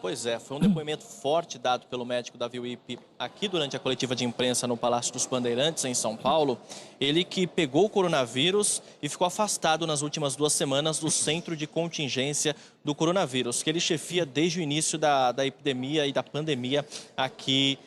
Pois é, foi um depoimento forte dado pelo médico Davi Wipe aqui durante a coletiva de imprensa no Palácio dos Bandeirantes, em São Paulo. Ele que pegou o coronavírus e ficou afastado nas últimas 2 semanas do centro de contingência do coronavírus, que ele chefia desde o início da epidemia e da pandemia aqui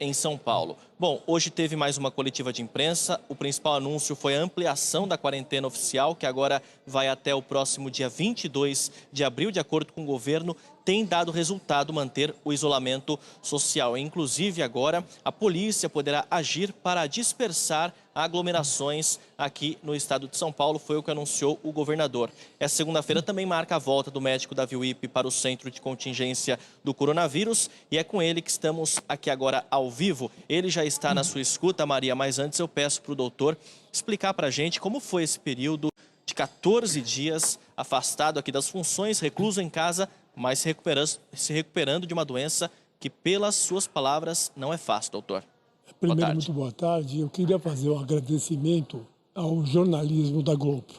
em São Paulo. Bom, hoje teve mais uma coletiva de imprensa. O principal anúncio foi a ampliação da quarentena oficial, que agora vai até o próximo dia 22 de abril, de acordo com o governo. Tem dado resultado manter o isolamento social. Inclusive, agora, a polícia poderá agir para dispersar aglomerações aqui no estado de São Paulo, foi o que anunciou o governador. Essa segunda-feira também marca a volta do médico Davi Wipe para o centro de contingência do coronavírus e é com ele que estamos aqui agora ao vivo. Ele já está na sua escuta, Maria, mas antes eu peço para o doutor explicar para a gente como foi esse período de 14 dias afastado aqui das funções, recluso em casa, mas se recuperando de uma doença que, pelas suas palavras, não é fácil, doutor. Primeiro, muito boa tarde. Eu queria fazer um agradecimento ao jornalismo da Globo.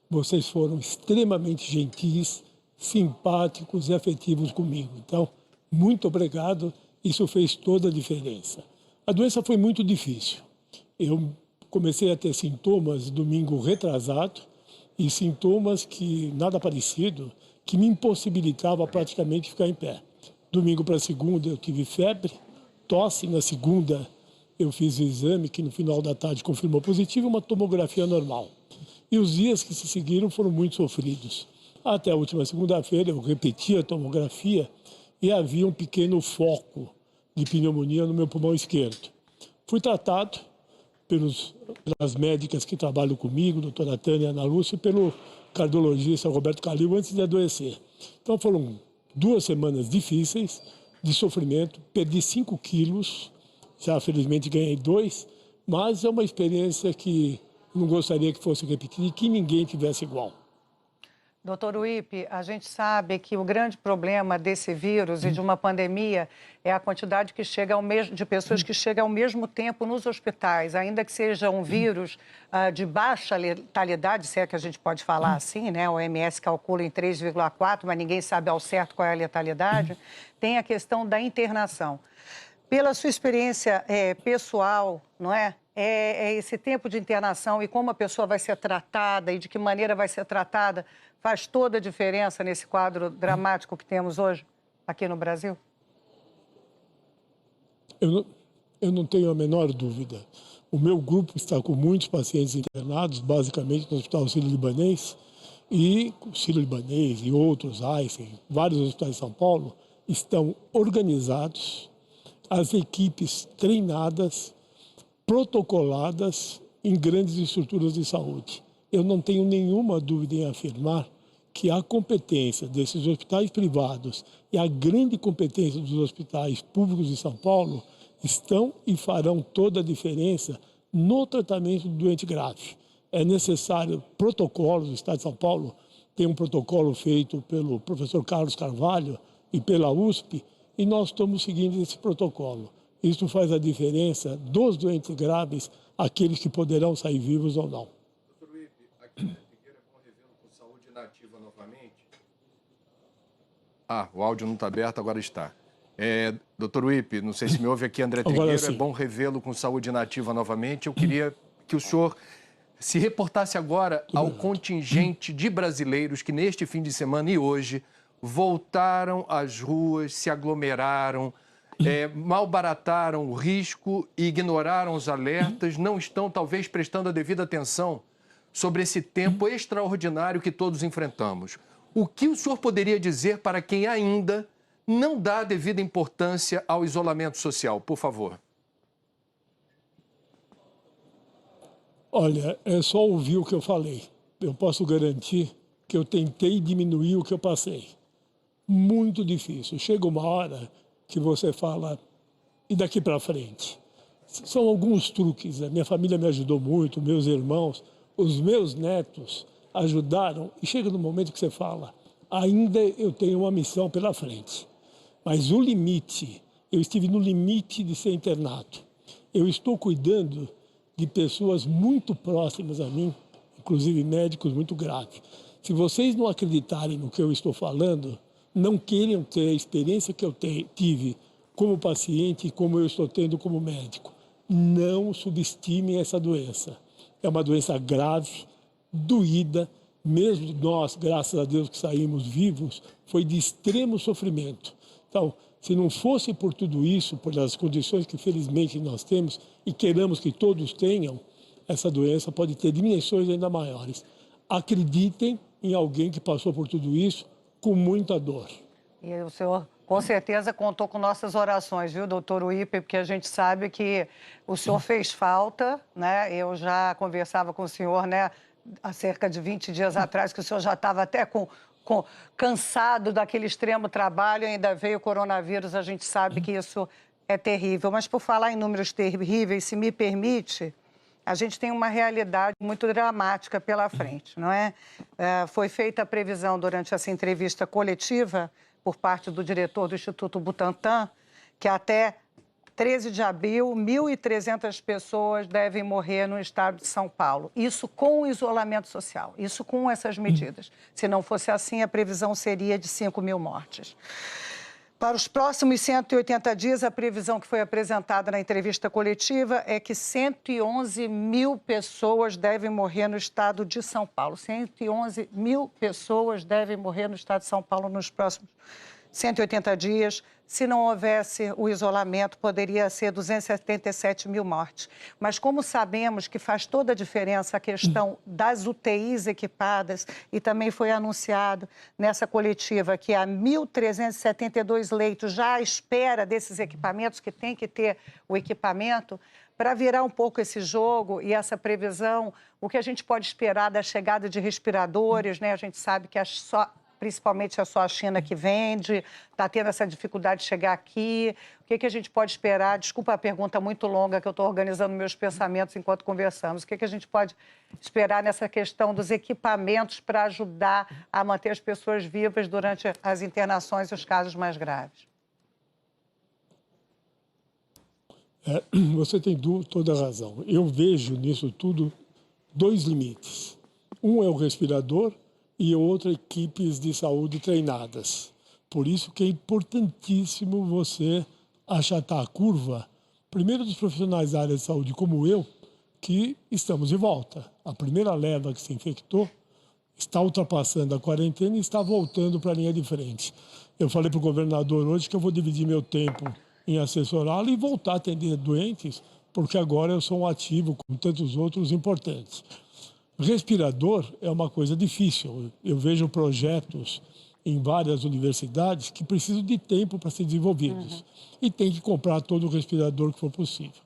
Vocês foram extremamente gentis, simpáticos e afetivos comigo. Então, muito obrigado. Isso fez toda a diferença. A doença foi muito difícil. Eu comecei a ter sintomas domingo retrasado e sintomas que nada parecido, que me impossibilitava praticamente ficar em pé. Domingo para segunda eu tive febre, tosse. Na segunda eu fiz o exame que no final da tarde confirmou positivo, uma tomografia normal. E os dias que se seguiram foram muito sofridos. Até a última segunda-feira eu repeti a tomografia e havia um pequeno foco de pneumonia no meu pulmão esquerdo. Fui tratado pelas médicas que trabalham comigo, doutora Tânia e Ana Lúcia, e pelo cardiologista Roberto Calil antes de adoecer. Então foram 2 semanas difíceis de sofrimento, perdi 5 quilos, já felizmente ganhei 2, mas é uma experiência que não gostaria que fosse repetida e que ninguém tivesse igual. Doutor Wipe, a gente sabe que o grande problema desse vírus e de uma pandemia é a quantidade que chega de pessoas que chegam ao mesmo tempo nos hospitais, ainda que seja um vírus de baixa letalidade, se é que a gente pode falar assim, né? O OMS calcula em 3,4, mas ninguém sabe ao certo qual é a letalidade. Tem a questão da internação. Pela sua experiência pessoal, não é? Esse tempo de internação e como a pessoa vai ser tratada e de que maneira vai ser tratada faz toda a diferença nesse quadro dramático que temos hoje aqui no Brasil? Eu não tenho a menor dúvida. O meu grupo está com muitos pacientes internados, basicamente no Hospital Sírio-Libanês, e o Sírio-Libanês e outros, Einstein, vários hospitais de São Paulo, estão organizados, as equipes treinadas, protocoladas em grandes estruturas de saúde. Eu não tenho nenhuma dúvida em afirmar que a competência desses hospitais privados e a grande competência dos hospitais públicos de São Paulo estão e farão toda a diferença no tratamento do doente grave. É necessário protocolos. O Estado de São Paulo tem um protocolo feito pelo professor Carlos Carvalho e pela USP, e nós estamos seguindo esse protocolo. Isso faz a diferença dos doentes graves, aqueles que poderão sair vivos ou não. Doutor Wipe, aqui na Figueira é bom revê-lo com saúde nativa novamente. O áudio não está aberto, agora está. Doutor Wipe, não sei se me ouve aqui, André Trigueiro, é bom revê-lo com saúde nativa novamente. Eu queria que o senhor se reportasse agora ao contingente de brasileiros que neste fim de semana e hoje voltaram às ruas, se aglomeraram, malbarataram o risco e ignoraram os alertas, não estão talvez prestando a devida atenção sobre esse tempo extraordinário que todos enfrentamos. O que o senhor poderia dizer para quem ainda não dá a devida importância ao isolamento social, por favor? Olha, é só ouvir o que eu falei. Eu posso garantir que eu tentei diminuir o que eu passei. Muito difícil. Chega uma hora que você fala, e daqui para frente? São alguns truques. A minha família me ajudou muito, meus irmãos, os meus netos ajudaram. E chega no momento que você fala, ainda eu tenho uma missão pela frente. Mas o limite, eu estive no limite de ser internado. Eu estou cuidando de pessoas muito próximas a mim, inclusive médicos muito graves. Se vocês não acreditarem no que eu estou falando, não queiram ter a experiência que eu tive como paciente e como eu estou tendo como médico. Não subestimem essa doença. É uma doença grave, doída, mesmo nós, graças a Deus que saímos vivos, foi de extremo sofrimento. Então, se não fosse por tudo isso, por as condições que felizmente nós temos e queremos que todos tenham, essa doença pode ter dimensões ainda maiores. Acreditem em alguém que passou por tudo isso com muita dor. E o senhor, com certeza, contou com nossas orações, viu, doutor Uípe? Porque a gente sabe que o senhor fez falta, né? Eu já conversava com o senhor, né, há cerca de 20 dias atrás, que o senhor já estava até cansado daquele extremo trabalho, ainda veio o coronavírus, a gente sabe que isso é terrível. Mas, por falar em números terríveis, se me permite, a gente tem uma realidade muito dramática pela frente, não é? Foi feita a previsão durante essa entrevista coletiva por parte do diretor do Instituto Butantan, que até 13 de abril, 1.300 pessoas devem morrer no estado de São Paulo. Isso com o isolamento social, isso com essas medidas. Se não fosse assim, a previsão seria de 5.000 mortes. Para os próximos 180 dias, a previsão que foi apresentada na entrevista coletiva é que 111.000 pessoas devem morrer no estado de São Paulo. 111.000 pessoas devem morrer no estado de São Paulo nos próximos 180 dias. Se não houvesse o isolamento, poderia ser 277.000 mortes. Mas como sabemos que faz toda a diferença a questão das UTIs equipadas, e também foi anunciado nessa coletiva que há 1.372 leitos já à espera desses equipamentos, que tem que ter o equipamento, para virar um pouco esse jogo e essa previsão, o que a gente pode esperar da chegada de respiradores, né? A gente sabe que principalmente é só a China que vende, está tendo essa dificuldade de chegar aqui. O que a gente pode esperar? Desculpa a pergunta muito longa, que eu estou organizando meus pensamentos enquanto conversamos. O que a gente pode esperar nessa questão dos equipamentos para ajudar a manter as pessoas vivas durante as internações e os casos mais graves? Você tem toda a razão. Eu vejo nisso tudo dois limites. Um é o respirador, e outra, equipes de saúde treinadas. Por isso que é importantíssimo você achatar a curva, primeiro dos profissionais da área de saúde como eu, que estamos de volta. A primeira leva que se infectou está ultrapassando a quarentena e está voltando para a linha de frente. Eu falei para o governador hoje que eu vou dividir meu tempo em assessorá-lo e voltar a atender doentes, porque agora eu sou um ativo, como tantos outros, importantes. Respirador é uma coisa difícil. Eu vejo projetos em várias universidades que precisam de tempo para ser desenvolvidos. E tem que comprar todo o respirador que for possível.